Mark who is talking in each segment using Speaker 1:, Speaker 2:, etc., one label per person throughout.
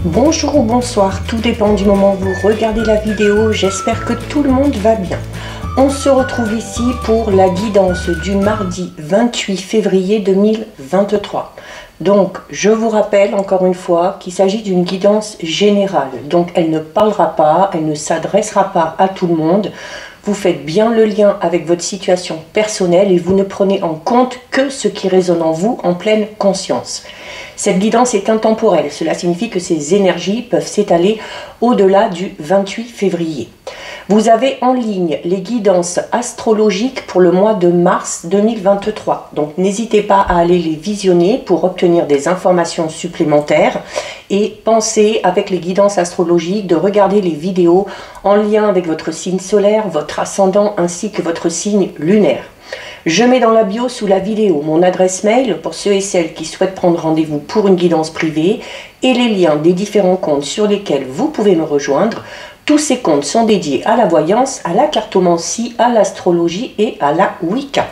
Speaker 1: Bonjour ou bonsoir, tout dépend du moment où vous regardez la vidéo, j'espère que tout le monde va bien. On se retrouve ici pour la guidance du mardi 28 février 2023. Donc, je vous rappelle encore une fois qu'il s'agit d'une guidance générale. Donc, elle ne parlera pas, elle ne s'adressera pas à tout le monde. Vous faites bien le lien avec votre situation personnelle et vous ne prenez en compte que ce qui résonne en vous en pleine conscience. Cette guidance est intemporelle, cela signifie que ces énergies peuvent s'étaler au-delà du 28 février. Vous avez en ligne les guidances astrologiques pour le mois de mars 2023. Donc n'hésitez pas à aller les visionner pour obtenir des informations supplémentaires et pensez avec les guidances astrologiques de regarder les vidéos en lien avec votre signe solaire, votre ascendant ainsi que votre signe lunaire. Je mets dans la bio sous la vidéo mon adresse mail pour ceux et celles qui souhaitent prendre rendez-vous pour une guidance privée et les liens des différents comptes sur lesquels vous pouvez me rejoindre. Tous ces comptes sont dédiés à la voyance, à la cartomancie, à l'astrologie et à la Wicca.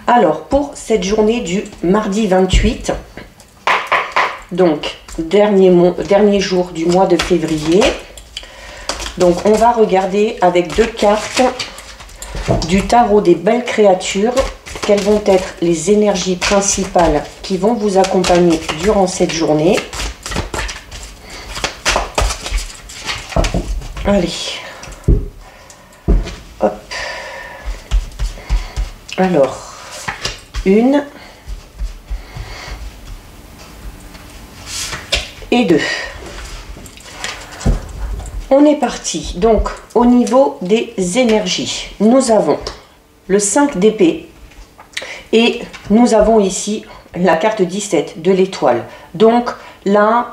Speaker 1: Alors, pour cette journée du mardi 28, donc dernier jour du mois de février, donc on va regarder avec deux cartes du tarot des belles créatures, quelles vont être les énergies principales qui vont vous accompagner durant cette journée. Allez, hop, alors, une et deux. On est parti. Donc, au niveau des énergies, nous avons le 5 d'épée et nous avons ici la carte 17 de l'étoile. Donc, là,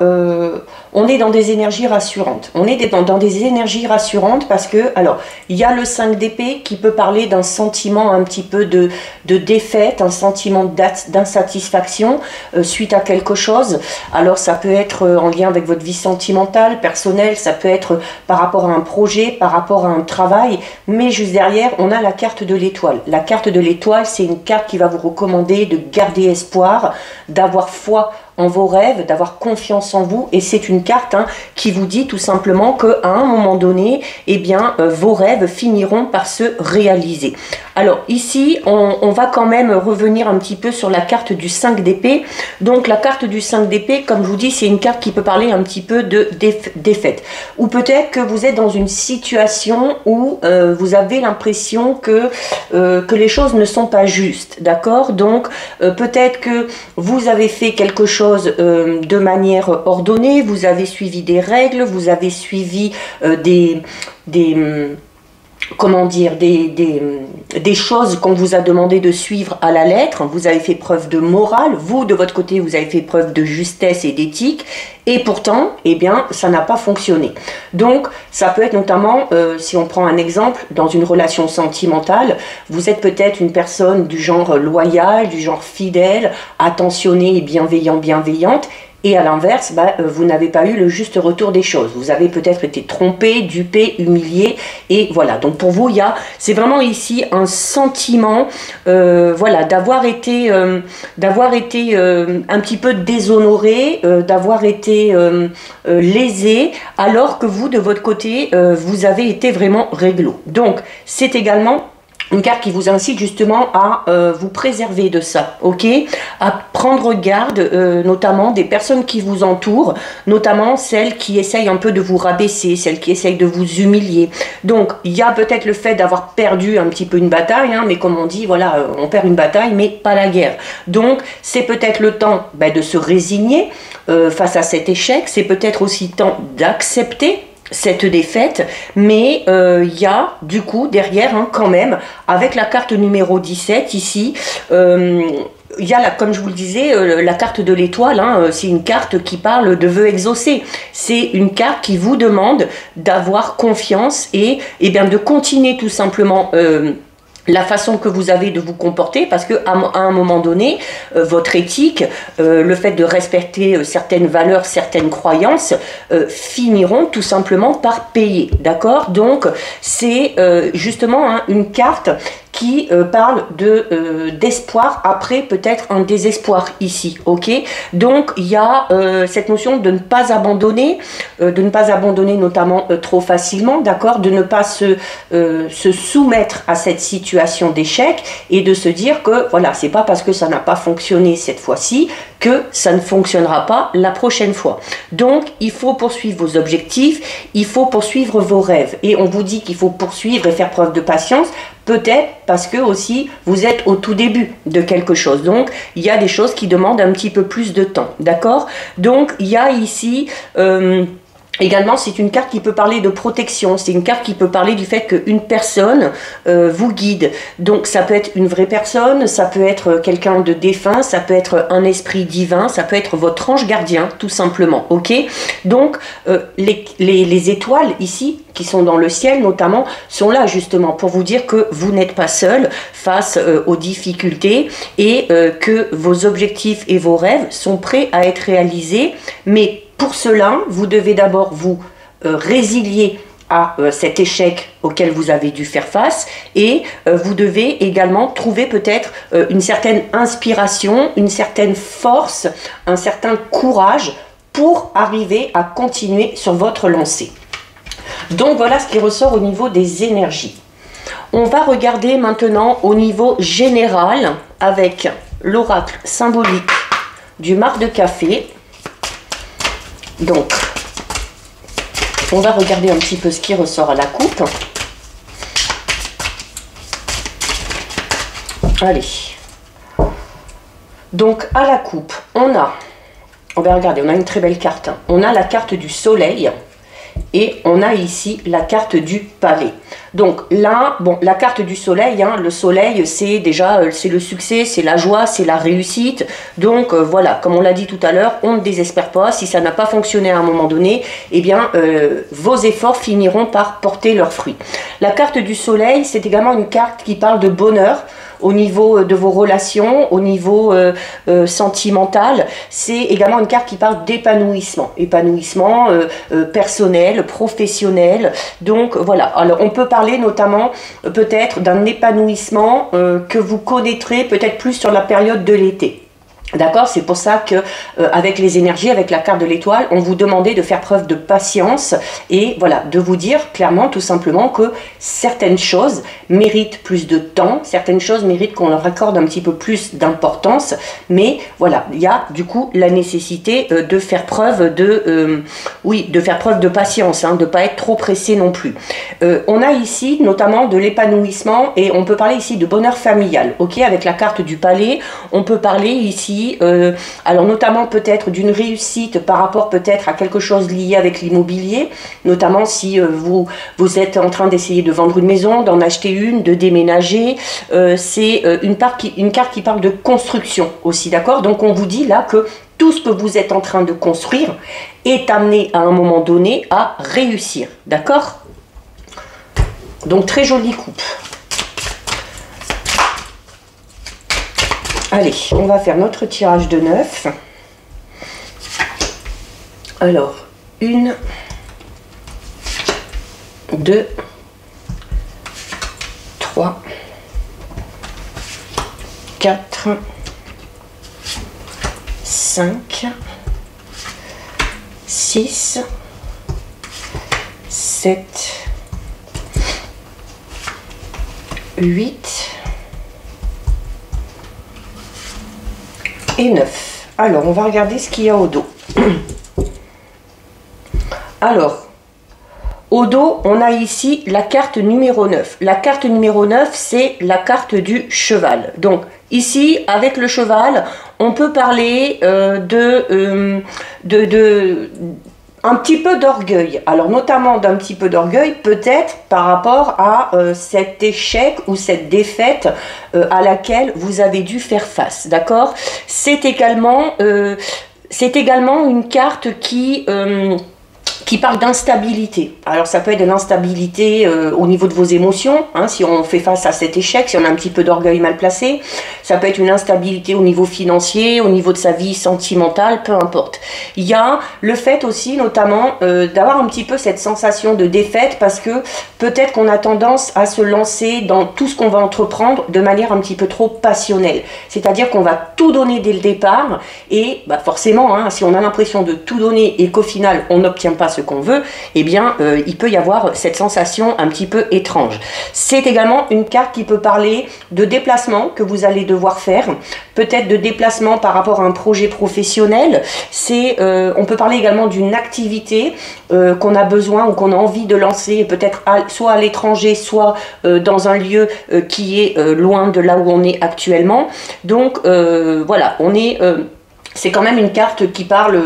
Speaker 1: on est dans des énergies rassurantes. On est dans des énergies rassurantes parce que, alors, il y a le 5 d'épée qui peut parler d'un sentiment un petit peu de défaite, un sentiment d'insatisfaction suite à quelque chose. Alors, ça peut être en lien avec votre vie sentimentale, personnelle, ça peut être par rapport à un projet, par rapport à un travail, mais juste derrière, on a la carte de l'étoile. La carte de l'étoile, c'est une carte qui va vous recommander de garder espoir, d'avoir foi en vos rêves, d'avoir confiance en vous, et c'est une carte qui vous dit tout simplement qu'à un moment donné, eh bien, vos rêves finiront par se réaliser. Alors ici, on va quand même revenir un petit peu sur la carte du 5 d'épée. Donc la carte du 5 d'épée, comme je vous dis, c'est une carte qui peut parler un petit peu de défaite. Ou peut-être que vous êtes dans une situation où vous avez l'impression que les choses ne sont pas justes, d'accord? Donc peut-être que vous avez fait quelque chose de manière ordonnée, vous avez suivi des règles, vous avez suivi comment dire, des choses qu'on vous a demandé de suivre à la lettre. Vous avez fait preuve de morale, vous de votre côté vous avez fait preuve de justesse et d'éthique, et pourtant, eh bien, ça n'a pas fonctionné. Donc, ça peut être notamment, si on prend un exemple, dans une relation sentimentale, vous êtes peut-être une personne du genre loyal, du genre fidèle, attentionnée et bienveillante, et à l'inverse, vous n'avez pas eu le juste retour des choses. Vous avez peut-être été trompé, dupé, humilié, et voilà. Donc pour vous, c'est vraiment ici un sentiment, voilà, d'avoir été un petit peu déshonoré, d'avoir été lésé, alors que vous, de votre côté, vous avez été vraiment réglo. Donc c'est également une carte qui vous incite justement à vous préserver de ça, ok? À prendre garde, notamment des personnes qui vous entourent, notamment celles qui essayent un peu de vous rabaisser, celles qui essayent de vous humilier. Donc, il y a peut-être le fait d'avoir perdu un petit peu une bataille, mais comme on dit, voilà, on perd une bataille, mais pas la guerre. Donc, c'est peut-être le temps de se résigner face à cet échec, c'est peut-être aussi le temps d'accepter cette défaite, mais il y a du coup derrière quand même, avec la carte numéro 17 ici, il y a, comme je vous le disais, la carte de l'étoile, c'est une carte qui parle de vœux exaucés. C'est une carte qui vous demande d'avoir confiance et bien de continuer tout simplement la façon que vous avez de vous comporter, parce que à un moment donné, votre éthique, le fait de respecter certaines valeurs, certaines croyances, finiront tout simplement par payer, d'accord? Donc c'est justement une carte qui parle d'espoir après peut-être un désespoir ici, ok? Donc il y a cette notion de ne pas abandonner notamment trop facilement, d'accord? De ne pas se soumettre à cette situation d'échec et de se dire que voilà, c'est pas parce que ça n'a pas fonctionné cette fois-ci que ça ne fonctionnera pas la prochaine fois. Donc il faut poursuivre vos objectifs, il faut poursuivre vos rêves. Et on vous dit qu'il faut poursuivre et faire preuve de patience, peut-être parce que aussi vous êtes au tout début de quelque chose. Donc il y a des choses qui demandent un petit peu plus de temps, d'accord? Donc il y a ici... également, c'est une carte qui peut parler de protection, c'est une carte qui peut parler du fait qu'une personne vous guide. Donc ça peut être une vraie personne, ça peut être quelqu'un de défunt, ça peut être un esprit divin, ça peut être votre ange gardien, tout simplement, ok? Donc les étoiles ici, qui sont dans le ciel notamment, sont là justement pour vous dire que vous n'êtes pas seul face aux difficultés et que vos objectifs et vos rêves sont prêts à être réalisés, mais pour cela, vous devez d'abord vous résilier à cet échec auquel vous avez dû faire face et vous devez également trouver peut-être une certaine inspiration, une certaine force, un certain courage pour arriver à continuer sur votre lancée. Donc voilà ce qui ressort au niveau des énergies. On va regarder maintenant au niveau général avec l'oracle symbolique du marc de café. Donc, on va regarder un petit peu ce qui ressort à la coupe. Allez. Donc, à la coupe, on va regarder, on a une très belle carte. On a la carte du soleil et on a ici la carte du pavé. Donc là, bon, la carte du soleil, hein, le soleil, c'est déjà c'est le succès, c'est la joie, c'est la réussite. Donc voilà, comme on l'a dit tout à l'heure, on ne désespère pas. Si ça n'a pas fonctionné à un moment donné, eh bien, vos efforts finiront par porter leurs fruits. La carte du soleil, c'est également une carte qui parle de bonheur au niveau de vos relations, au niveau sentimental. C'est également une carte qui parle d'épanouissement, épanouissement personnel, professionnel. Donc voilà, alors on peut parler notamment peut-être d'un épanouissement que vous connaîtrez peut-être plus sur la période de l'été. D'accord, c'est pour ça que avec les énergies, avec la carte de l'étoile, on vous demandait de faire preuve de patience et voilà, de vous dire clairement, tout simplement, que certaines choses méritent plus de temps, certaines choses méritent qu'on leur accorde un petit peu plus d'importance, mais voilà, il y a du coup la nécessité de faire preuve de faire preuve de patience, hein, de ne pas être trop pressé non plus. On a ici notamment de l'épanouissement et on peut parler ici de bonheur familial, ok, avec la carte du palais, on peut parler ici alors notamment peut-être d'une réussite par rapport peut-être à quelque chose lié avec l'immobilier, notamment si vous êtes en train d'essayer de vendre une maison, d'en acheter une, de déménager, c'est une carte qui parle de construction aussi, d'accord? Donc on vous dit là que tout ce que vous êtes en train de construire est amené à un moment donné à réussir, d'accord? Donc très jolie coupe. Allez, on va faire notre tirage de 9. Alors, 1, 2, 3, 4, 5, 6, 7, 8, et 9. Alors, on va regarder ce qu'il y a au dos. Alors, au dos, on a ici la carte numéro 9. La carte numéro 9, c'est la carte du cheval. Donc, ici, avec le cheval, on peut parler un petit peu d'orgueil. Alors, notamment d'un petit peu d'orgueil, peut-être par rapport à cet échec ou cette défaite à laquelle vous avez dû faire face. D'accord? C'est également une carte qui qui parle d'instabilité. Alors ça peut être de l'instabilité au niveau de vos émotions, hein, si on fait face à cet échec, si on a un petit peu d'orgueil mal placé. Ça peut être une instabilité au niveau financier, au niveau de sa vie sentimentale, peu importe. Il y a le fait aussi notamment d'avoir un petit peu cette sensation de défaite, parce que peut-être qu'on a tendance à se lancer dans tout ce qu'on va entreprendre de manière un petit peu trop passionnelle. C'est-à-dire qu'on va tout donner dès le départ et bah forcément, hein, si on a l'impression de tout donner et qu'au final on n'obtient pas ce qu'on veut, eh bien il peut y avoir cette sensation un petit peu étrange. C'est également une carte qui peut parler de déplacement que vous allez devoir faire, peut-être de déplacement par rapport à un projet professionnel. On peut parler également d'une activité qu'on a besoin ou qu'on a envie de lancer, peut-être soit à l'étranger, soit dans un lieu qui est loin de là où on est actuellement. Donc voilà, c'est quand même une carte qui parle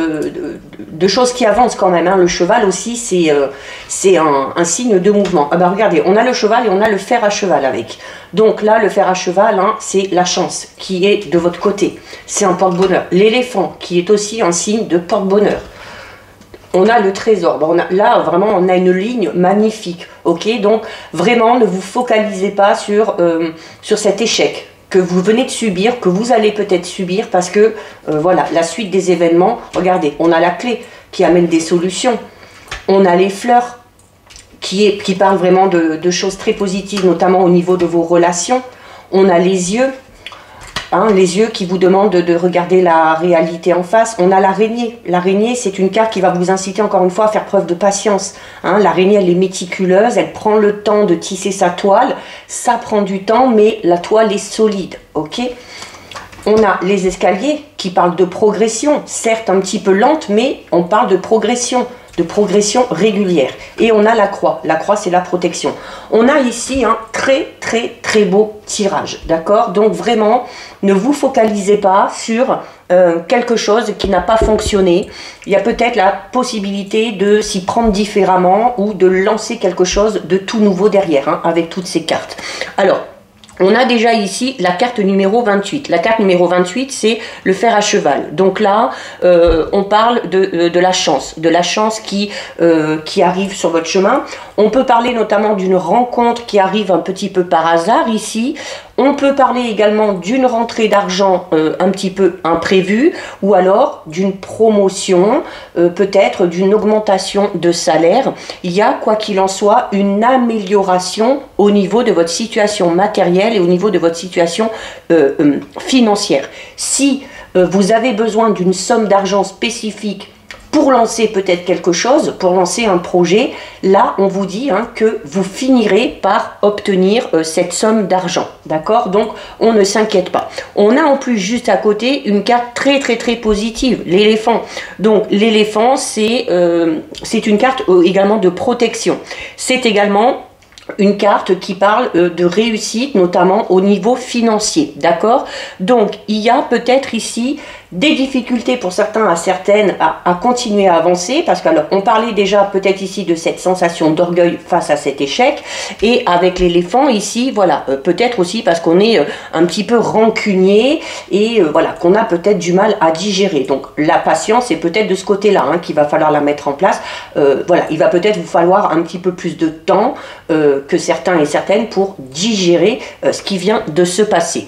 Speaker 1: de choses qui avancent quand même, hein. Le cheval aussi, c'est un signe de mouvement. Ah bah regardez, on a le cheval et on a le fer à cheval avec. Donc là, le fer à cheval, hein, c'est la chance qui est de votre côté. C'est un porte-bonheur. L'éléphant qui est aussi un signe de porte-bonheur. On a le trésor. Bon, là, vraiment, on a une ligne magnifique. Ok, donc vraiment, ne vous focalisez pas sur cet échec que vous venez de subir, que vous allez peut-être subir, parce que voilà, la suite des événements, regardez, on a la clé qui amène des solutions, on a les fleurs qui parlent vraiment de choses très positives, notamment au niveau de vos relations, on a les yeux, hein, les yeux qui vous demandent de regarder la réalité en face. On a l'araignée. L'araignée, c'est une carte qui va vous inciter encore une fois à faire preuve de patience. Hein, l'araignée, elle est méticuleuse, elle prend le temps de tisser sa toile. Ça prend du temps, mais la toile est solide. Ok ? On a les escaliers qui parlent de progression, certes un petit peu lente, mais on parle de progression régulière. Et on a la croix. La croix, c'est la protection. On a ici un très beau tirage, d'accord? Donc vraiment, ne vous focalisez pas sur quelque chose qui n'a pas fonctionné. Il y a peut-être la possibilité de s'y prendre différemment ou de lancer quelque chose de tout nouveau derrière, hein, avec toutes ces cartes. Alors, on a déjà ici la carte numéro 28. La carte numéro 28, c'est le fer à cheval. Donc là, on parle de la chance qui arrive sur votre chemin. On peut parler notamment d'une rencontre qui arrive un petit peu par hasard ici. On peut parler également d'une rentrée d'argent un petit peu imprévue, ou alors d'une promotion, peut-être d'une augmentation de salaire. Il y a, quoi qu'il en soit, une amélioration au niveau de votre situation matérielle et au niveau de votre situation financière. Si vous avez besoin d'une somme d'argent spécifique pour lancer peut-être quelque chose, pour lancer un projet, là on vous dit, hein, que vous finirez par obtenir cette somme d'argent, d'accord? Donc on ne s'inquiète pas. On a en plus juste à côté une carte très positive, l'éléphant. Donc l'éléphant, c'est une carte également de protection. C'est également une carte qui parle de réussite, notamment au niveau financier, d'accord? Donc, il y a peut-être ici des difficultés pour certains à continuer à avancer, parce qu'on parlait déjà peut-être ici de cette sensation d'orgueil face à cet échec, et avec l'éléphant ici, voilà, peut-être aussi parce qu'on est un petit peu rancunier, et voilà, qu'on a peut-être du mal à digérer. Donc, la patience, c'est peut-être de ce côté-là, hein, qu'il va falloir la mettre en place. Voilà, il va peut-être vous falloir un petit peu plus de temps que certains et certaines pour digérer ce qui vient de se passer.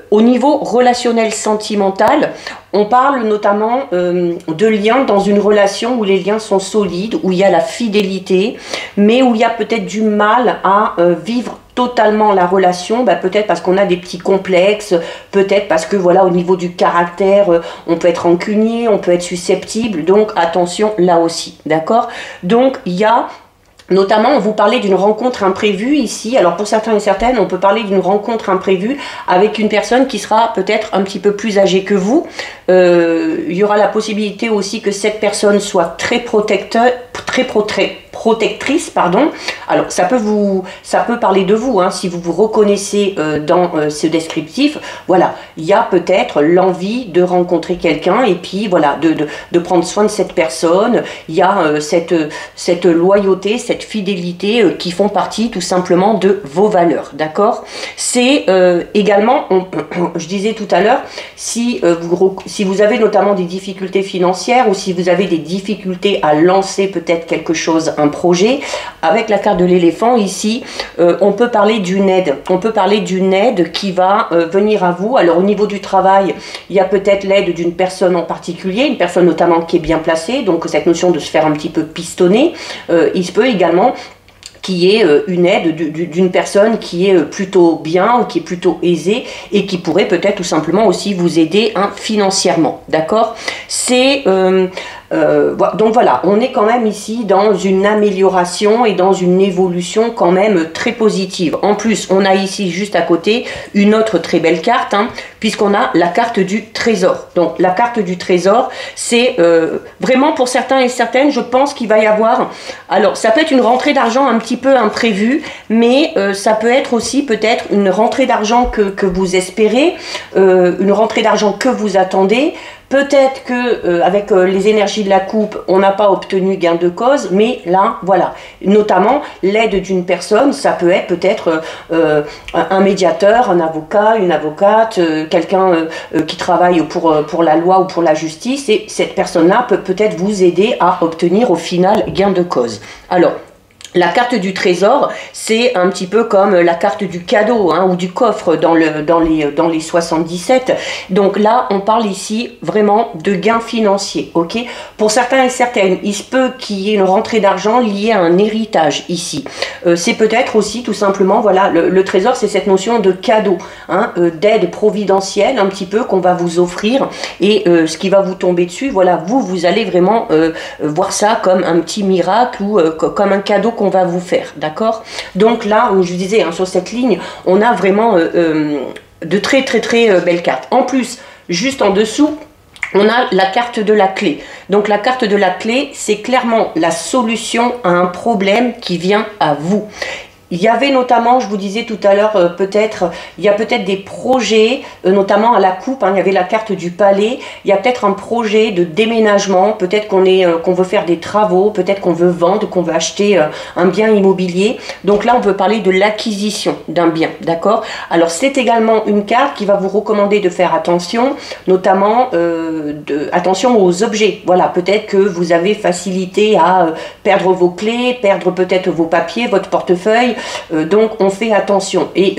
Speaker 1: Au niveau relationnel sentimental, on parle notamment de liens dans une relation où les liens sont solides, où il y a la fidélité, mais où il y a peut-être du mal à vivre totalement la relation, bah peut-être parce qu'on a des petits complexes, peut-être parce que voilà, au niveau du caractère, on peut être rancunier, on peut être susceptible, donc attention là aussi, d'accord? Donc il y a notamment, on vous parlait d'une rencontre imprévue ici. Alors pour certains et certaines, on peut parler d'une rencontre imprévue avec une personne qui sera peut-être un petit peu plus âgée que vous. Il y aura la possibilité aussi que cette personne soit très protectrice, pardon. Alors ça peut parler de vous, hein, si vous vous reconnaissez dans ce descriptif. Voilà, il y a peut-être l'envie de rencontrer quelqu'un et puis voilà, de prendre soin de cette personne. Il y a cette loyauté, cette fidélité qui font partie tout simplement de vos valeurs, d'accord? C'est également, je disais tout à l'heure, si vous avez notamment des difficultés financières ou si vous avez des difficultés à lancer peut-être quelque chose, un projet, avec la carte de l'éléphant ici, on peut parler d'une aide. On peut parler d'une aide qui va venir à vous. Alors au niveau du travail, il y a peut-être l'aide d'une personne en particulier, une personne notamment qui est bien placée, donc cette notion de se faire un petit peu pistonner. Il se peut également qui est une aide d'une personne qui est plutôt bien ou qui est plutôt aisée et qui pourrait peut-être tout simplement aussi vous aider financièrement, d'accord? C'est donc voilà, on est quand même ici dans une amélioration et dans une évolution quand même très positive. En plus, on a ici juste à côté une autre très belle carte, hein, puisqu'on a la carte du trésor. Donc la carte du trésor, c'est vraiment pour certains et certaines, je pense qu'il va y avoir, alors ça peut être une rentrée d'argent un petit peu imprévue, mais ça peut être aussi peut-être une rentrée d'argent que vous espérez, une rentrée d'argent que vous attendez. Peut-être que avec les énergies de la coupe, on n'a pas obtenu gain de cause, mais là, voilà, notamment l'aide d'une personne, ça peut être peut-être un médiateur, un avocat, une avocate, quelqu'un qui travaille pour la loi ou pour la justice, et cette personne-là peut peut-être vous aider à obtenir au final gain de cause. Alors, la carte du trésor, c'est un petit peu comme la carte du cadeau, hein, ou du coffre dans les 77. Donc là, on parle ici vraiment de gains financiers, ok? Pour certains et certaines, il se peut qu'il y ait une rentrée d'argent liée à un héritage ici. C'est peut-être aussi tout simplement, voilà, le trésor, c'est cette notion de cadeau, hein, d'aide providentielle un petit peu qu'on va vous offrir et ce qui va vous tomber dessus, voilà, vous allez vraiment voir ça comme un petit miracle ou comme un cadeau qu'on va vous faire, d'accord? Donc là, où je vous disais, hein, sur cette ligne, on a vraiment de très belles cartes. En plus, juste en dessous, on a la carte de la clé. Donc la carte de la clé, c'est clairement la solution à un problème qui vient à vous. Il y avait notamment, je vous disais tout à l'heure, il y a peut-être des projets, notamment à la coupe, hein, il y avait la carte du palais, il y a peut-être un projet de déménagement, peut-être qu'on veut faire des travaux, peut-être qu'on veut vendre, qu'on veut acheter un bien immobilier. Donc là, on peut parler de l'acquisition d'un bien, d'accord? Alors c'est également une carte qui va vous recommander de faire attention, notamment attention aux objets. Voilà, peut-être que vous avez facilité à perdre vos clés, perdre peut-être vos papiers, votre portefeuille. Donc on fait attention et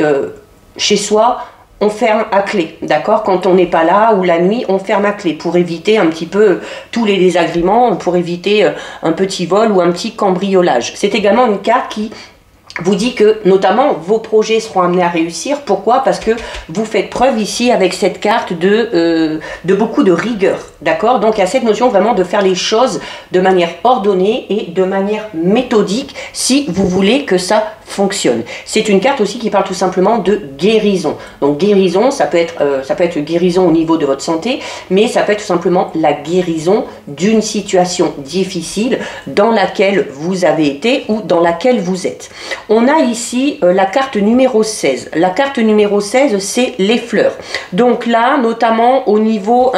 Speaker 1: chez soi on ferme à clé, d'accord? Quand on n'est pas là ou la nuit on ferme à clé pour éviter un petit peu tous les désagréments, pour éviter un petit vol ou un petit cambriolage. C'est également une carte qui vous dit que notamment vos projets seront amenés à réussir. Pourquoi? Parce que vous faites preuve ici avec cette carte de beaucoup de rigueur, d'accord? Donc il y a cette notion vraiment de faire les choses de manière ordonnée et de manière méthodique si vous voulez que ça fonctionne. C'est une carte aussi qui parle tout simplement de guérison. Donc guérison, ça peut être guérison au niveau de votre santé, mais ça peut être tout simplement la guérison d'une situation difficile dans laquelle vous avez été ou dans laquelle vous êtes. On a ici la carte numéro 16. La carte numéro 16, c'est les fleurs. Donc là, notamment au niveau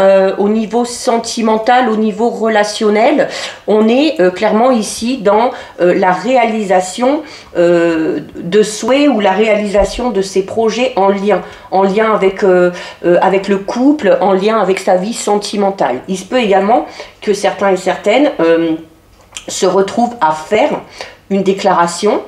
Speaker 1: sentimental, au niveau relationnel, on est clairement ici dans la réalisation de souhaits ou la réalisation de ses projets en lien avec le couple, en lien avec sa vie sentimentale. Il se peut également que certains et certaines se retrouvent à faire une déclaration,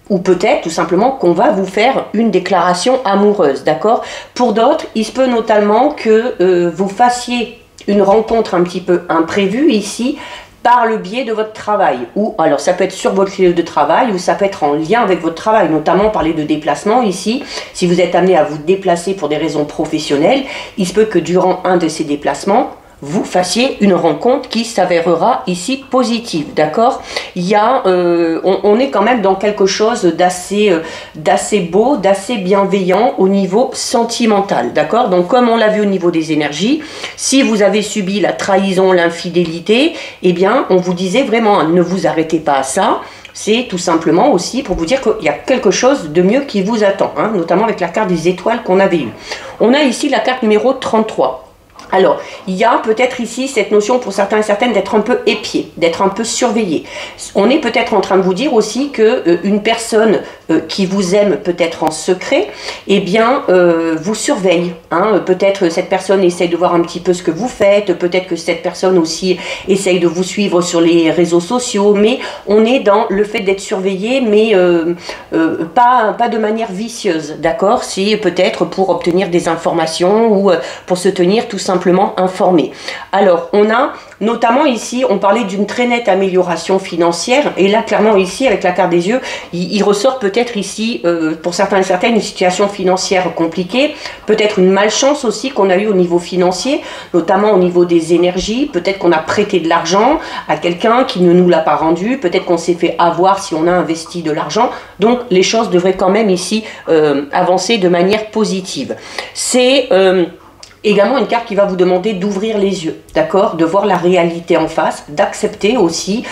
Speaker 1: ou peut-être tout simplement qu'on va vous faire une déclaration amoureuse, d'accord? Pour d'autres, il se peut notamment que vous fassiez une rencontre un petit peu imprévue ici, par le biais de votre travail, ou alors ça peut être sur votre lieu de travail, ou ça peut être en lien avec votre travail, notamment parler de déplacement ici. Si vous êtes amené à vous déplacer pour des raisons professionnelles, il se peut que durant un de ces déplacements, vous fassiez une rencontre qui s'avérera ici positive, d'accord? Il y a, on est quand même dans quelque chose d'assez beau, d'assez bienveillant au niveau sentimental, d'accord? Donc comme on l'a vu au niveau des énergies, si vous avez subi la trahison, l'infidélité, eh bien on vous disait vraiment, ne vous arrêtez pas à ça. c'est tout simplement aussi pour vous dire qu'il y a quelque chose de mieux qui vous attend, hein, notamment avec la carte des étoiles qu'on avait eue. On a ici la carte numéro 33. Alors, il y a peut-être ici cette notion pour certains et certaines d'être un peu épié, d'être un peu surveillé. On est peut-être en train de vous dire aussi que une personne qui vous aime peut-être en secret, eh bien, vous surveille. Hein. Peut-être cette personne essaye de voir un petit peu ce que vous faites, peut-être que cette personne aussi essaye de vous suivre sur les réseaux sociaux, mais on est dans le fait d'être surveillé, mais pas de manière vicieuse, d'accord? C'est peut-être pour obtenir des informations ou pour se tenir tout simplement informé. Alors, on a notamment ici, on parlait d'une très nette amélioration financière, et là, clairement, ici, avec la carte des yeux, il ressort peut-être ici, pour certains et certaines, une situation financière compliquée, peut-être une malchance aussi qu'on a eue au niveau financier, notamment au niveau des énergies, peut-être qu'on a prêté de l'argent à quelqu'un qui ne nous l'a pas rendu, peut-être qu'on s'est fait avoir si on a investi de l'argent, donc les choses devraient quand même ici avancer de manière positive. C'est également une carte qui va vous demander d'ouvrir les yeux, d'accord, de voir la réalité en face, d'accepter aussi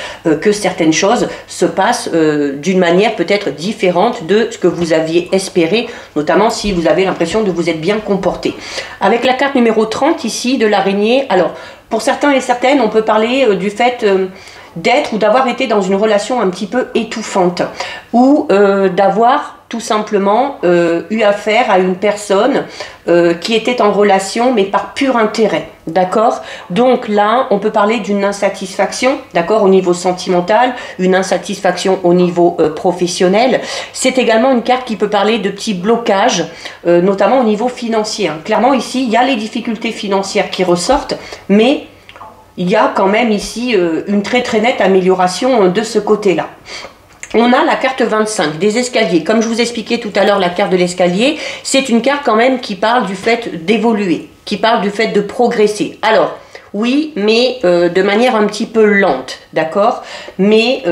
Speaker 1: que certaines choses se passent d'une manière peut-être différente de ce que vous aviez espéré, notamment si vous avez l'impression de vous être bien comporté. Avec la carte numéro 30 ici de l'araignée, alors pour certains et certaines, on peut parler du fait d'être ou d'avoir été dans une relation un petit peu étouffante, ou d'avoir tout simplement eu affaire à une personne qui était en relation mais par pur intérêt, d'accord? Donc là, on peut parler d'une insatisfaction, d'accord, au niveau sentimental, une insatisfaction au niveau professionnel. C'est également une carte qui peut parler de petits blocages, notamment au niveau financier. Hein. Clairement ici, il y a les difficultés financières qui ressortent, mais il y a quand même ici une très nette amélioration de ce côté-là. On a la carte 25 des escaliers. Comme je vous expliquais tout à l'heure, la carte de l'escalier, c'est une carte quand même qui parle du fait d'évoluer, qui parle du fait de progresser. Alors, oui, mais de manière un petit peu lente, d'accord? Mais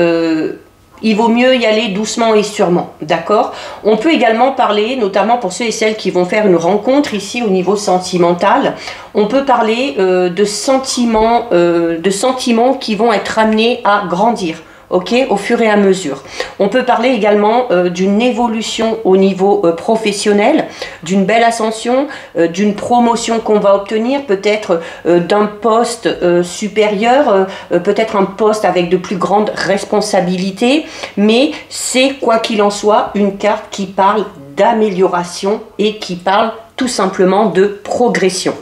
Speaker 1: il vaut mieux y aller doucement et sûrement, d'accord? On peut également parler, notamment pour ceux et celles qui vont faire une rencontre ici au niveau sentimental, on peut parler de sentiments qui vont être amenés à grandir. Ok, au fur et à mesure. On peut parler également d'une évolution au niveau professionnel, d'une belle ascension, d'une promotion qu'on va obtenir, peut-être d'un poste supérieur, peut-être un poste avec de plus grandes responsabilités, mais c'est quoi qu'il en soit une carte qui parle d'amélioration et qui parle tout simplement de progression.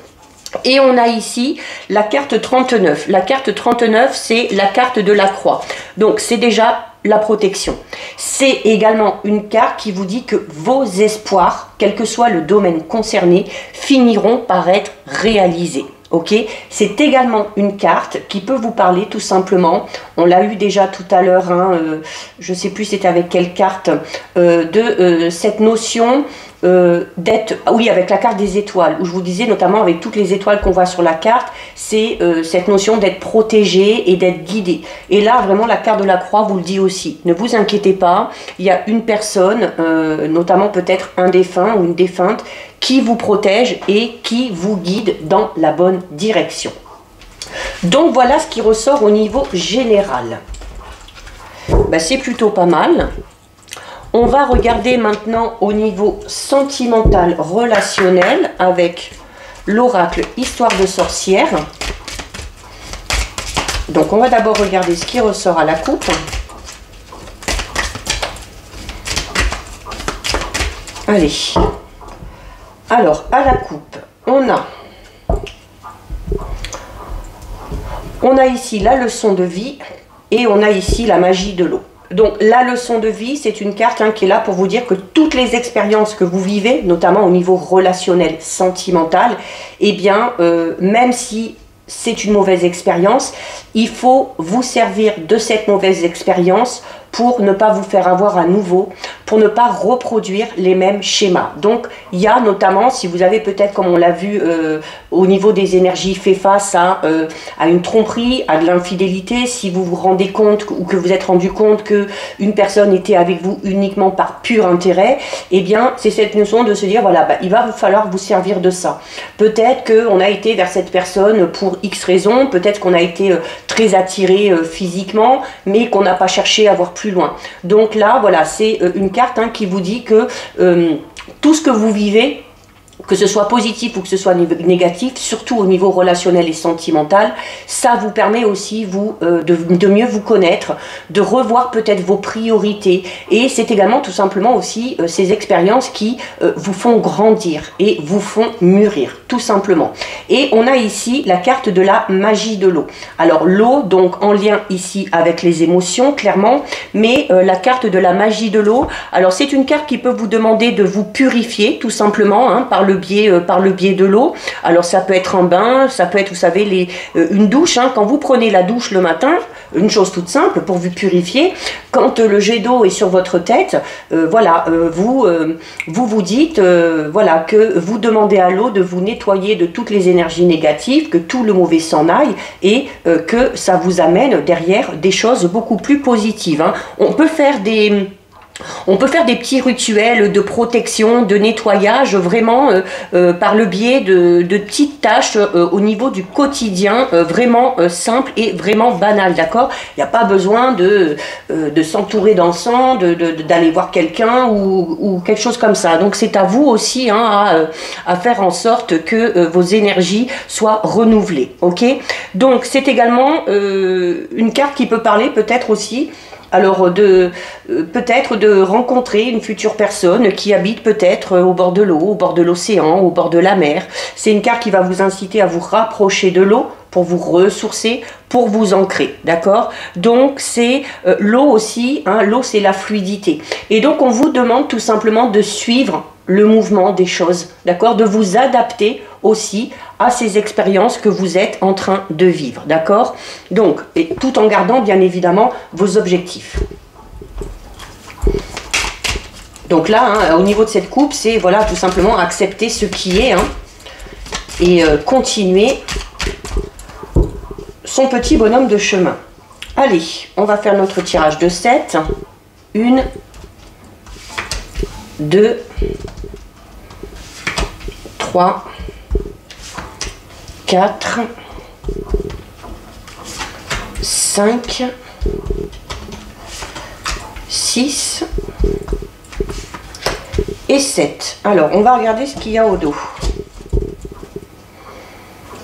Speaker 1: Et on a ici la carte 39. La carte 39, c'est la carte de la croix. Donc, c'est déjà la protection. C'est également une carte qui vous dit que vos espoirs, quel que soit le domaine concerné, finiront par être réalisés. Ok, c'est également une carte qui peut vous parler tout simplement, on l'a eu déjà tout à l'heure, hein, je ne sais plus c'était avec quelle carte, de cette notion d'être, oui, avec la carte des étoiles, où je vous disais notamment avec toutes les étoiles qu'on voit sur la carte, c'est cette notion d'être protégé et d'être guidé. Et là, vraiment, la carte de la croix vous le dit aussi. Ne vous inquiétez pas, il y a une personne, notamment peut-être un défunt ou une défunte, qui vous protège et qui vous guide dans la bonne direction. Donc voilà ce qui ressort au niveau général. Ben, c'est plutôt pas mal. On va regarder maintenant au niveau sentimental, relationnel, avec l'oracle Histoire de sorcière. Donc on va d'abord regarder ce qui ressort à la coupe. Allez. Alors, à la coupe, on a ici la leçon de vie et on a ici la magie de l'eau. Donc, la leçon de vie, c'est une carte qui est là pour vous dire que toutes les expériences que vous vivez, notamment au niveau relationnel, sentimental, eh bien, même si c'est une mauvaise expérience, il faut vous servir de cette mauvaise expérience pour ne pas vous faire avoir à nouveau, pour ne pas reproduire les mêmes schémas. Donc, il y a notamment, si vous avez peut-être, comme on l'a vu, au niveau des énergies, fait face à une tromperie, à de l'infidélité, si vous vous rendez compte ou que vous êtes rendu compte qu'une personne était avec vous uniquement par pur intérêt, eh bien, c'est cette notion de se dire, voilà, il va vous falloir vous servir de ça. Peut-être qu'on a été vers cette personne pour X raisons, peut-être qu'on a été très attiré physiquement, mais qu'on n'a pas cherché à avoir plus plus loin. Donc là, voilà, c'est une carte hein, qui vous dit que tout ce que vous vivez, que ce soit positif ou que ce soit négatif, surtout au niveau relationnel et sentimental, ça vous permet aussi vous de mieux vous connaître, de revoir peut-être vos priorités, et c'est également tout simplement aussi ces expériences qui vous font grandir et vous font mûrir, tout simplement. Et on a ici la carte de la magie de l'eau. Alors l'eau, donc en lien ici avec les émotions, clairement, mais la carte de la magie de l'eau, alors c'est une carte qui peut vous demander de vous purifier, tout simplement, hein, par le biais de l'eau. Alors ça peut être un bain, ça peut être, vous savez, une douche, hein. Quand vous prenez la douche le matin, une chose toute simple pour vous purifier, quand le jet d'eau est sur votre tête, voilà, vous dites voilà, que vous demandez à l'eau de vous nettoyer de toutes les énergies négatives, que tout le mauvais s'en aille, et que ça vous amène derrière des choses beaucoup plus positives, hein. On peut faire des petits rituels de protection, de nettoyage, vraiment par le biais de petites tâches au niveau du quotidien, vraiment simple et vraiment banal, d'accord? Il n'y a pas besoin de s'entourer d'encens, d'aller voir quelqu'un ou quelque chose comme ça. Donc c'est à vous aussi hein, à faire en sorte que vos énergies soient renouvelées, ok? Donc c'est également une carte qui peut parler peut-être aussi, alors peut-être de rencontrer une future personne qui habite peut-être au bord de l'eau, au bord de l'océan, au bord de la mer. C'est une carte qui va vous inciter à vous rapprocher de l'eau pour vous ressourcer, pour vous ancrer, d'accord? Donc c'est l'eau aussi, hein, l'eau c'est la fluidité. Et donc on vous demande tout simplement de suivre le mouvement des choses, d'accord? De vous adapter aussi à ces expériences que vous êtes en train de vivre, d'accord? Donc, et tout en gardant bien évidemment vos objectifs. Donc là, hein, au niveau de cette coupe, c'est voilà, tout simplement accepter ce qui est hein, et continuer son petit bonhomme de chemin. Allez, on va faire notre tirage de 7. 1, 2, 3, 4, 5, 6 et 7. Alors, on va regarder ce qu'il y a au dos.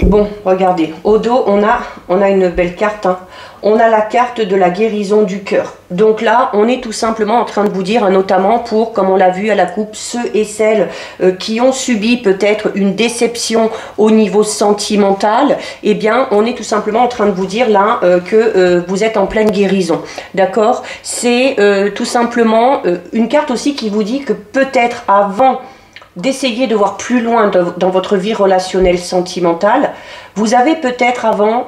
Speaker 1: Bon, regardez, au dos, on a une belle carte. Hein. On a la carte de la guérison du cœur. Donc là, on est tout simplement en train de vous dire, hein, notamment pour, comme on l'a vu à la coupe, ceux et celles qui ont subi peut-être une déception au niveau sentimental, eh bien, on est tout simplement en train de vous dire là que vous êtes en pleine guérison. D'accord? C'est tout simplement une carte aussi qui vous dit que peut-être avant d'essayer de voir plus loin dans votre vie relationnelle sentimentale, vous avez peut-être avant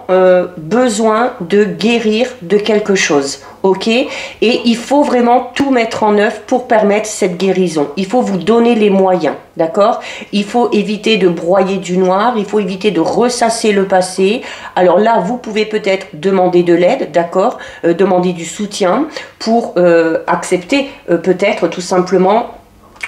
Speaker 1: besoin de guérir de quelque chose, ok? Et il faut vraiment tout mettre en œuvre pour permettre cette guérison. Il faut vous donner les moyens, d'accord? Il faut éviter de broyer du noir, il faut éviter de ressasser le passé. Alors là, vous pouvez peut-être demander de l'aide, d'accord? Demander du soutien pour accepter peut-être tout simplement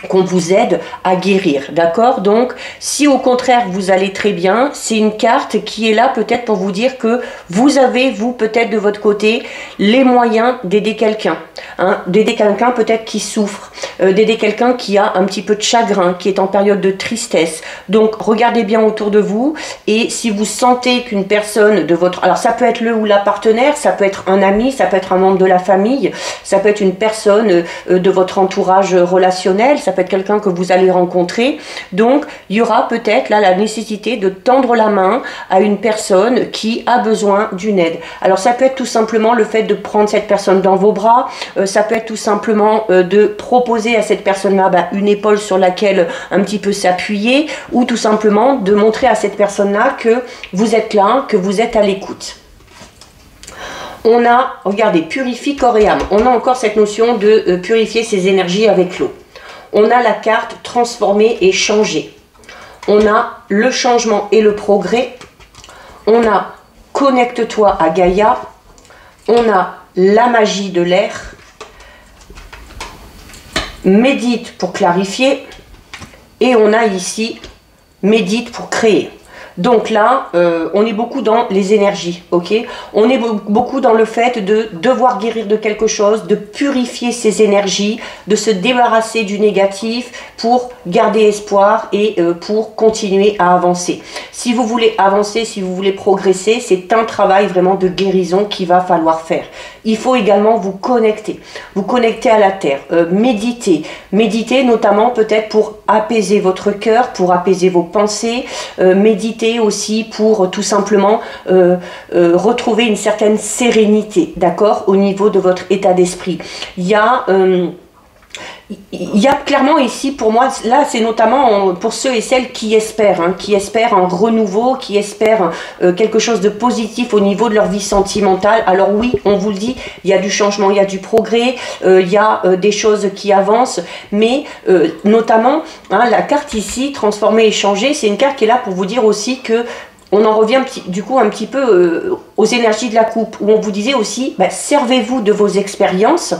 Speaker 1: qu'on vous aide à guérir, d'accord? Donc, si au contraire vous allez très bien, c'est une carte qui est là peut-être pour vous dire que vous avez, vous, peut-être de votre côté, les moyens d'aider quelqu'un, hein, d'aider quelqu'un peut-être qui souffre, d'aider quelqu'un qui a un petit peu de chagrin, qui est en période de tristesse. Donc, regardez bien autour de vous, et si vous sentez qu'une personne de votre... Alors, ça peut être le ou la partenaire, ça peut être un ami, ça peut être un membre de la famille, ça peut être une personne de votre entourage relationnel, ça peut être quelqu'un que vous allez rencontrer. Donc, il y aura peut-être là la nécessité de tendre la main à une personne qui a besoin d'une aide. Alors, ça peut être tout simplement le fait de prendre cette personne dans vos bras, ça peut être tout simplement de proposer à cette personne-là une épaule sur laquelle un petit peu s'appuyer, ou tout simplement de montrer à cette personne-là que vous êtes là, que vous êtes à l'écoute. On a, regardez, purifie corps et âme. On a encore cette notion de purifier ses énergies avec l'eau. On a la carte transformer et changer. On a le changement et le progrès. On a connecte-toi à Gaïa. On a la magie de l'air. Médite pour clarifier. Et on a ici médite pour créer. Donc là, on est beaucoup dans les énergies, ok? On est beaucoup dans le fait de devoir guérir de quelque chose, de purifier ses énergies, de se débarrasser du négatif pour garder espoir et pour continuer à avancer. Si vous voulez avancer, si vous voulez progresser, c'est un travail vraiment de guérison qu'il va falloir faire. Il faut également vous connecter à la terre, méditer notamment peut-être pour apaiser votre cœur, pour apaiser vos pensées, méditer aussi pour tout simplement retrouver une certaine sérénité, d'accord, au niveau de votre état d'esprit. Il y a clairement ici, pour moi, là c'est notamment pour ceux et celles qui espèrent un renouveau, qui espèrent quelque chose de positif au niveau de leur vie sentimentale. Alors oui, on vous le dit, il y a du changement, il y a du progrès, il y a des choses qui avancent, mais notamment, la carte ici, transformer et changer, c'est une carte qui est là pour vous dire aussi que on en revient du coup un petit peu aux énergies de la coupe, où on vous disait aussi, servez-vous de vos expériences,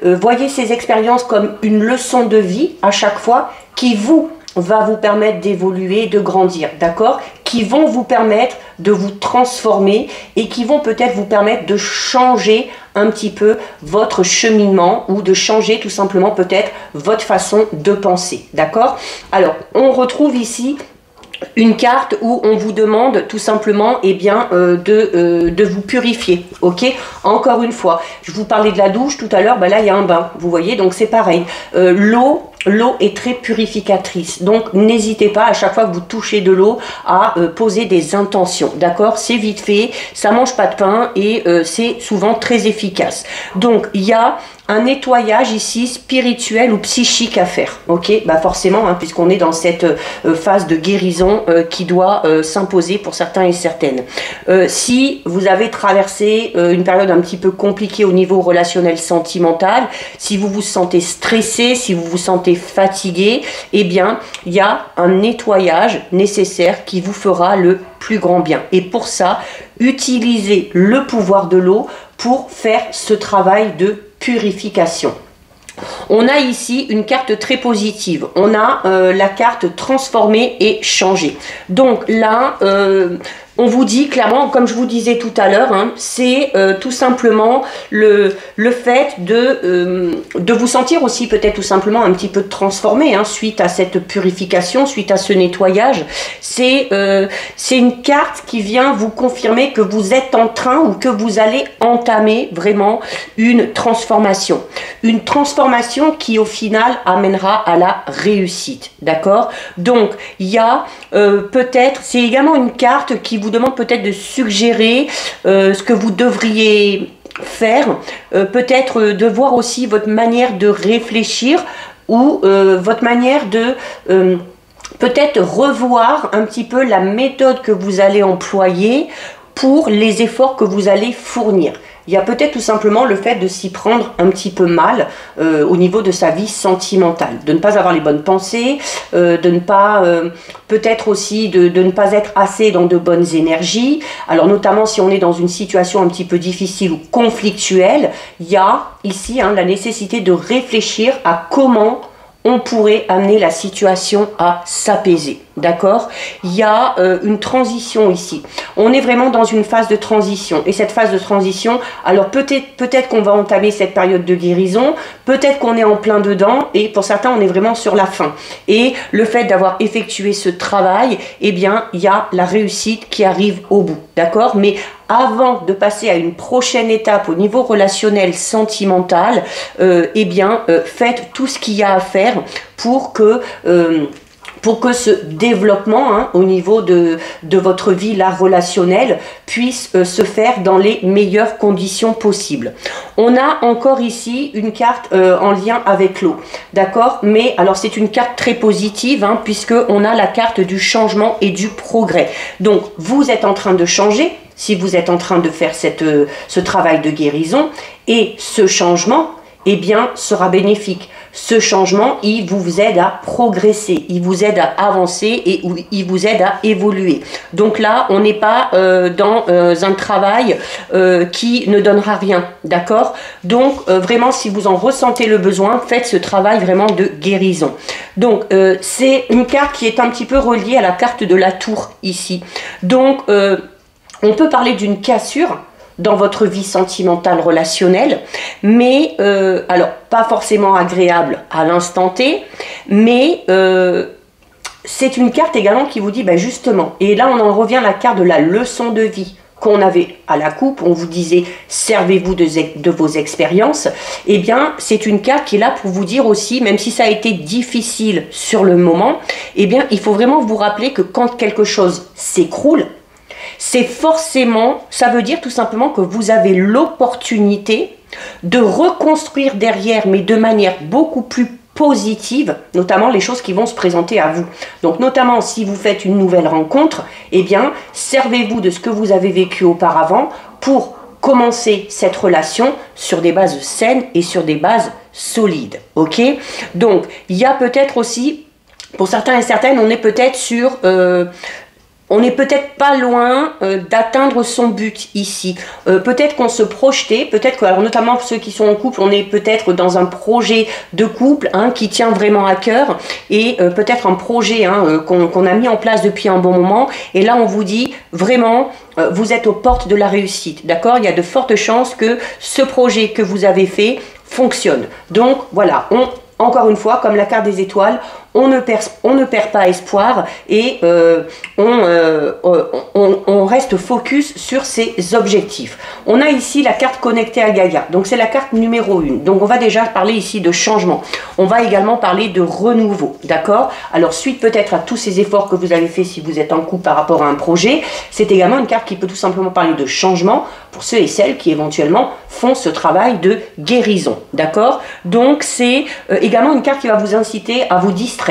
Speaker 1: voyez ces expériences comme une leçon de vie à chaque fois, qui va vous permettre d'évoluer, de grandir, d'accord, qui vont vous permettre de vous transformer et qui vont peut-être vous permettre de changer un petit peu votre cheminement ou de changer tout simplement peut-être votre façon de penser, d'accord. Alors, on retrouve ici une carte où on vous demande tout simplement de vous purifier, ok. Encore une fois, je vous parlais de la douche tout à l'heure, là il y a un bain, vous voyez, donc c'est pareil. L'eau est très purificatrice, donc n'hésitez pas à chaque fois que vous touchez de l'eau à poser des intentions, d'accord. C'est vite fait, ça mange pas de pain et c'est souvent très efficace. Donc il y a un nettoyage ici spirituel ou psychique à faire, ok, forcément, puisqu'on est dans cette phase de guérison qui doit s'imposer pour certains et certaines. Si vous avez traversé une période un petit peu compliquée au niveau relationnel sentimental, si vous vous sentez stressé, si vous vous sentez fatigué, eh bien, il y a un nettoyage nécessaire qui vous fera le plus grand bien. Et pour ça, utilisez le pouvoir de l'eau pour faire ce travail de purification. On a ici une carte très positive. On a la carte transformer et changer. Donc là, on vous dit clairement, comme je vous disais tout à l'heure, c'est tout simplement le fait de vous sentir aussi peut-être tout simplement un petit peu transformé suite à cette purification, suite à ce nettoyage. C'est une carte qui vient vous confirmer que vous êtes en train ou que vous allez entamer vraiment une transformation. Une transformation qui au final amènera à la réussite, d'accord. Donc il y a peut-être, c'est également une carte qui vous demande peut-être de suggérer ce que vous devriez faire, peut-être de voir aussi votre manière de réfléchir ou votre manière de peut-être revoir un petit peu la méthode que vous allez employer pour les efforts que vous allez fournir. Il y a peut-être tout simplement le fait de s'y prendre un petit peu mal au niveau de sa vie sentimentale, de ne pas avoir les bonnes pensées, de ne pas, peut-être aussi de ne pas être assez dans de bonnes énergies. Alors notamment si on est dans une situation un petit peu difficile ou conflictuelle, il y a ici la nécessité de réfléchir à comment on pourrait amener la situation à s'apaiser, d'accord. Il y a une transition ici. On est vraiment dans une phase de transition. Et cette phase de transition, alors peut-être qu'on va entamer cette période de guérison, peut-être qu'on est en plein dedans, et pour certains, on est vraiment sur la fin. Et le fait d'avoir effectué ce travail, eh bien, il y a la réussite qui arrive au bout, d'accord. Mais avant de passer à une prochaine étape au niveau relationnel, sentimental, faites tout ce qu'il y a à faire pour que ce développement au niveau de votre vie relationnelle puisse se faire dans les meilleures conditions possibles. On a encore ici une carte en lien avec l'eau, d'accord, mais alors c'est une carte très positive puisque on a la carte du changement et du progrès. Donc vous êtes en train de changer si vous êtes en train de faire ce travail de guérison, et ce changement, eh bien, sera bénéfique. Ce changement, il vous aide à progresser, il vous aide à avancer et il vous aide à évoluer. Donc là, on n'est pas dans un travail qui ne donnera rien, d'accord? Donc vraiment, si vous en ressentez le besoin, faites ce travail vraiment de guérison. Donc c'est une carte qui est un petit peu reliée à la carte de la tour ici. Donc on peut parler d'une cassure dans votre vie sentimentale relationnelle, mais alors pas forcément agréable à l'instant T, mais c'est une carte également qui vous dit ben justement, et là on en revient à la carte de la leçon de vie qu'on avait à la coupe, on vous disait servez-vous de vos expériences, et bien c'est une carte qui est là pour vous dire aussi, même si ça a été difficile sur le moment, et bien il faut vraiment vous rappeler que quand quelque chose s'écroule, c'est forcément, ça veut dire tout simplement que vous avez l'opportunité de reconstruire derrière, mais de manière beaucoup plus positive, notamment les choses qui vont se présenter à vous. Donc notamment si vous faites une nouvelle rencontre, eh bien servez-vous de ce que vous avez vécu auparavant pour commencer cette relation sur des bases saines et sur des bases solides. Ok? Donc il y a peut-être aussi, pour certains et certaines, on est peut-être sur... on n'est peut-être pas loin d'atteindre son but ici. Peut-être qu'on se projetait, peut-être que, alors notamment pour ceux qui sont en couple, on est peut-être dans un projet de couple qui tient vraiment à cœur et peut-être un projet qu'on a mis en place depuis un bon moment. Et là, on vous dit vraiment, vous êtes aux portes de la réussite, d'accord? Il y a de fortes chances que ce projet que vous avez fait fonctionne. Donc voilà, encore une fois, comme la carte des étoiles, on ne perd pas espoir et on reste focus sur ses objectifs. On a ici la carte connectée à Gaïa, donc c'est la carte numéro 1. Donc on va déjà parler ici de changement. On va également parler de renouveau, d'accord? Alors suite peut-être à tous ces efforts que vous avez fait si vous êtes en couple par rapport à un projet, c'est également une carte qui peut tout simplement parler de changement pour ceux et celles qui éventuellement font ce travail de guérison, d'accord? Donc c'est également une carte qui va vous inciter à vous distraire,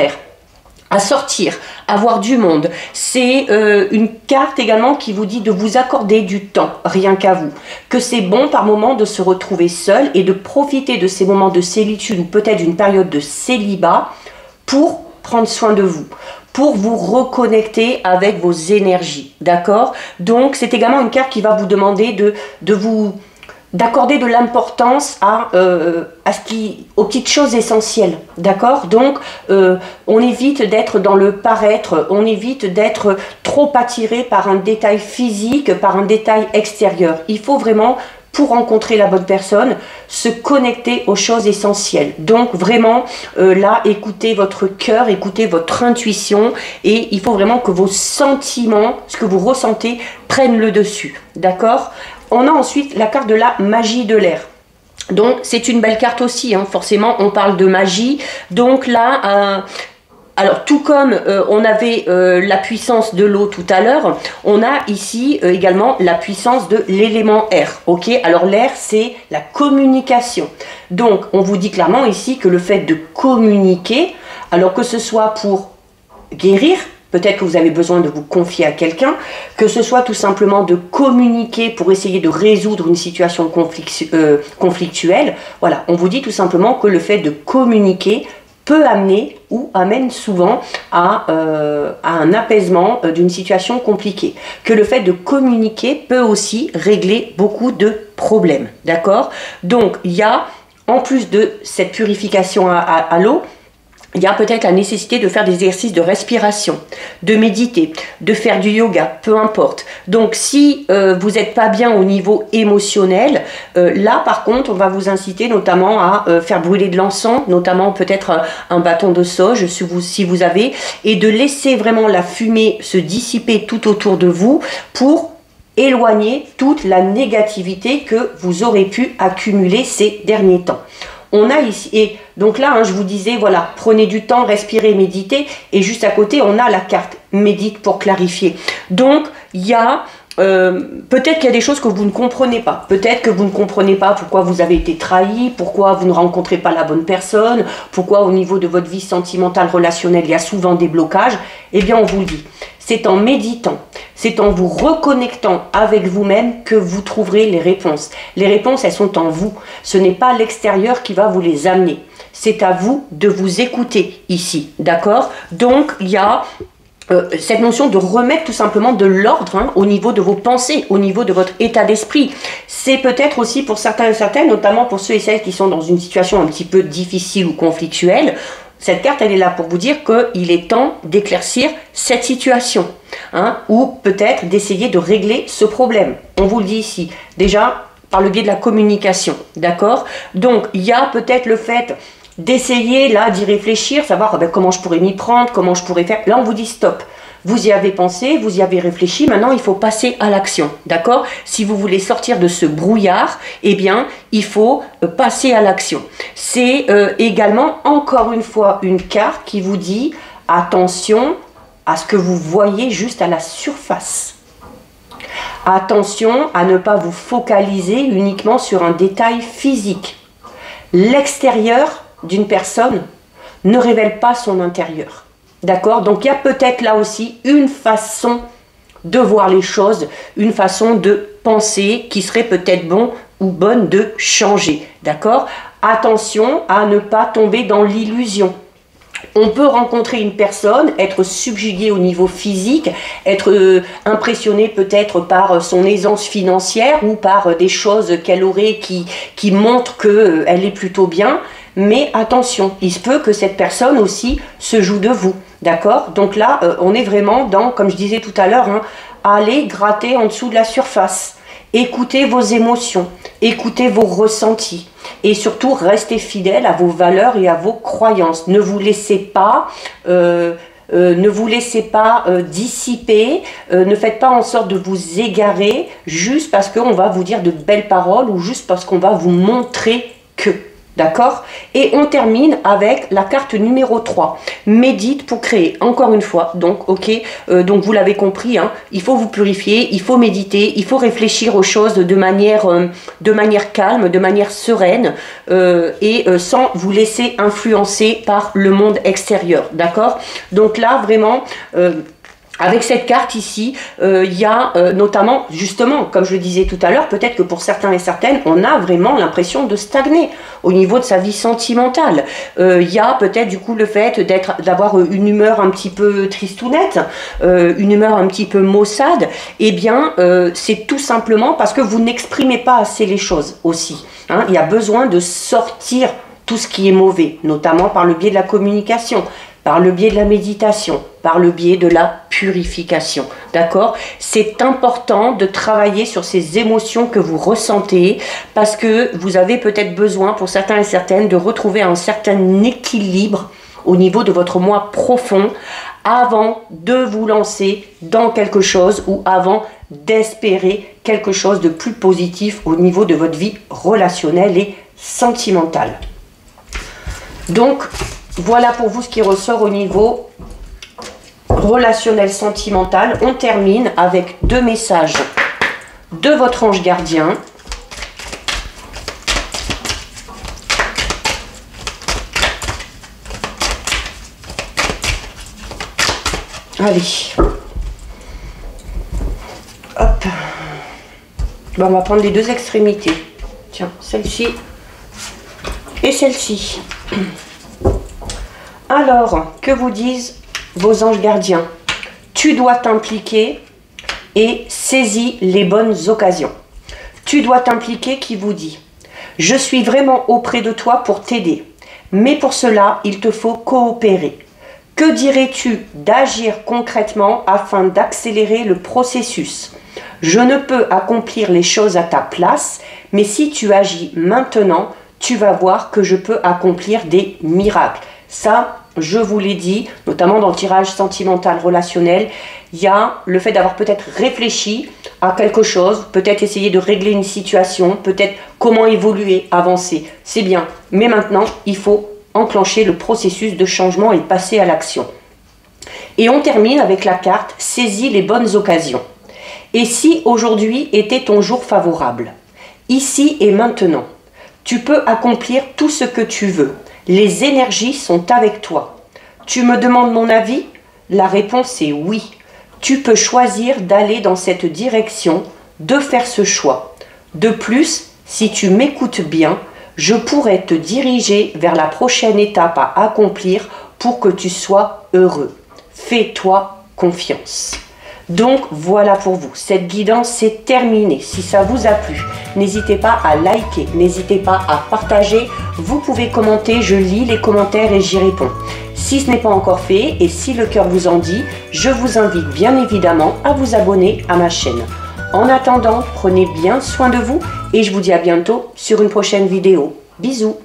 Speaker 1: à sortir, à voir du monde. C'est une carte également qui vous dit de vous accorder du temps, rien qu'à vous. Que c'est bon par moment de se retrouver seul et de profiter de ces moments de solitude ou peut-être d'une période de célibat pour prendre soin de vous, pour vous reconnecter avec vos énergies, d'accord? Donc c'est également une carte qui va vous demander d'accorder de l'importance aux petites choses essentielles, d'accord? Donc, on évite d'être dans le paraître, on évite d'être trop attiré par un détail physique, par un détail extérieur. Il faut vraiment, pour rencontrer la bonne personne, se connecter aux choses essentielles. Donc vraiment, là, écoutez votre cœur, écoutez votre intuition et il faut vraiment que vos sentiments, ce que vous ressentez, prennent le dessus, d'accord? On a ensuite la carte de la magie de l'air. Donc c'est une belle carte aussi, forcément on parle de magie. Donc là, alors tout comme on avait la puissance de l'eau tout à l'heure, on a ici également la puissance de l'élément air. Ok, alors l'air c'est la communication. Donc on vous dit clairement ici que le fait de communiquer, alors que ce soit pour guérir, peut-être que vous avez besoin de vous confier à quelqu'un, que ce soit tout simplement de communiquer pour essayer de résoudre une situation conflictuelle. Voilà, on vous dit tout simplement que le fait de communiquer peut amener ou amène souvent à un apaisement d'une situation compliquée. Que le fait de communiquer peut aussi régler beaucoup de problèmes. D'accord? Donc, il y a, en plus de cette purification à l'eau, il y a peut-être la nécessité de faire des exercices de respiration, de méditer, de faire du yoga, peu importe. Donc si vous n'êtes pas bien au niveau émotionnel, là par contre on va vous inciter notamment à faire brûler de l'encens, notamment peut-être un bâton de sauge si vous avez, et de laisser vraiment la fumée se dissiper tout autour de vous pour éloigner toute la négativité que vous aurez pu accumuler ces derniers temps. On a ici, et donc là, je vous disais, voilà, prenez du temps, respirez, méditez, et juste à côté, on a la carte médite pour clarifier. Donc, il y a, peut-être qu'il y a des choses que vous ne comprenez pas. Peut-être que vous ne comprenez pas pourquoi vous avez été trahi, pourquoi vous ne rencontrez pas la bonne personne, pourquoi au niveau de votre vie sentimentale, relationnelle, il y a souvent des blocages. Eh bien, on vous le dit. c'est en méditant, c'est en vous reconnectant avec vous-même que vous trouverez les réponses. Les réponses, elles sont en vous. Ce n'est pas l'extérieur qui va vous les amener. C'est à vous de vous écouter ici, d'accord? Donc, il y a cette notion de remettre tout simplement de l'ordre au niveau de vos pensées, au niveau de votre état d'esprit. C'est peut-être aussi pour certains et certaines, notamment pour ceux et celles qui sont dans une situation un petit peu difficile ou conflictuelle, cette carte, elle est là pour vous dire qu'il est temps d'éclaircir cette situation, ou peut-être d'essayer de régler ce problème. On vous le dit ici, déjà par le biais de la communication, d'accord? Donc, il y a peut-être le fait d'essayer là d'y réfléchir, savoir comment je pourrais m'y prendre, comment je pourrais faire. Là, on vous dit stop. Vous y avez pensé, vous y avez réfléchi, maintenant il faut passer à l'action, d'accord? Si vous voulez sortir de ce brouillard, eh bien, il faut passer à l'action. C'est également, encore une fois, une carte qui vous dit attention à ce que vous voyez juste à la surface. Attention à ne pas vous focaliser uniquement sur un détail physique. L'extérieur d'une personne ne révèle pas son intérieur. D'accord? Donc il y a peut-être là aussi une façon de voir les choses, une façon de penser qui serait peut-être bon ou bonne de changer. D'accord? Attention à ne pas tomber dans l'illusion. On peut rencontrer une personne, être subjugué au niveau physique, être impressionné peut-être par son aisance financière ou par des choses qu'elle aurait qui montrent qu'elle est plutôt bien. Mais attention, il se peut que cette personne aussi se joue de vous. D'accord? Donc là, on est vraiment dans, comme je disais tout à l'heure, aller gratter en dessous de la surface. Écoutez vos émotions, écoutez vos ressentis et surtout restez fidèle à vos valeurs et à vos croyances. Ne vous laissez pas, dissiper, ne faites pas en sorte de vous égarer juste parce qu'on va vous dire de belles paroles ou juste parce qu'on va vous montrer que. D'accord? Et on termine avec la carte numéro 3. Médite pour créer. Encore une fois, donc, ok, donc vous l'avez compris, il faut vous purifier, il faut méditer, il faut réfléchir aux choses de manière calme, de manière sereine et sans vous laisser influencer par le monde extérieur. D'accord? Donc là, vraiment... avec cette carte ici, il y a notamment, justement, comme je le disais tout à l'heure, peut-être que pour certains et certaines, on a vraiment l'impression de stagner au niveau de sa vie sentimentale. Il y a peut-être du coup le fait d'avoir une humeur un petit peu tristounette, une humeur un petit peu maussade. Eh bien, c'est tout simplement parce que vous n'exprimez pas assez les choses aussi. Il y a besoin de sortir tout ce qui est mauvais, notamment par le biais de la communication, par le biais de la méditation, par le biais de la purification. D'accord? C'est important de travailler sur ces émotions que vous ressentez parce que vous avez peut-être besoin, pour certains et certaines, de retrouver un certain équilibre au niveau de votre moi profond avant de vous lancer dans quelque chose ou avant d'espérer quelque chose de plus positif au niveau de votre vie relationnelle et sentimentale. Donc, voilà pour vous ce qui ressort au niveau relationnel sentimental. On termine avec 2 messages de votre ange gardien. Allez. Hop. Bon, on va prendre les 2 extrémités. Tiens, celle-ci et celle-ci. Alors, que vous disent vos anges gardiens? Tu dois t'impliquer et saisis les bonnes occasions. Tu dois t'impliquer qui vous dit: je suis vraiment auprès de toi pour t'aider, mais pour cela, il te faut coopérer. Que dirais-tu d'agir concrètement afin d'accélérer le processus? Je ne peux accomplir les choses à ta place, mais si tu agis maintenant, tu vas voir que je peux accomplir des miracles. Ça, je vous l'ai dit, notamment dans le tirage sentimental relationnel, il y a le fait d'avoir peut-être réfléchi à quelque chose, peut-être essayer de régler une situation, peut-être comment évoluer, avancer. C'est bien, mais maintenant, il faut enclencher le processus de changement et passer à l'action. Et on termine avec la carte « Saisis les bonnes occasions ». Et si aujourd'hui était ton jour favorable, ici et maintenant, tu peux accomplir tout ce que tu veux. Les énergies sont avec toi. Tu me demandes mon avis? La réponse est oui. tu peux choisir d'aller dans cette direction, de faire ce choix. De plus, si tu m'écoutes bien, je pourrais te diriger vers la prochaine étape à accomplir pour que tu sois heureux. Fais-toi confiance. Donc voilà pour vous, cette guidance c'est terminé. Si ça vous a plu, n'hésitez pas à liker, n'hésitez pas à partager. Vous pouvez commenter, je lis les commentaires et j'y réponds. Si ce n'est pas encore fait et si le cœur vous en dit, je vous invite bien évidemment à vous abonner à ma chaîne. En attendant, prenez bien soin de vous et je vous dis à bientôt sur une prochaine vidéo. Bisous.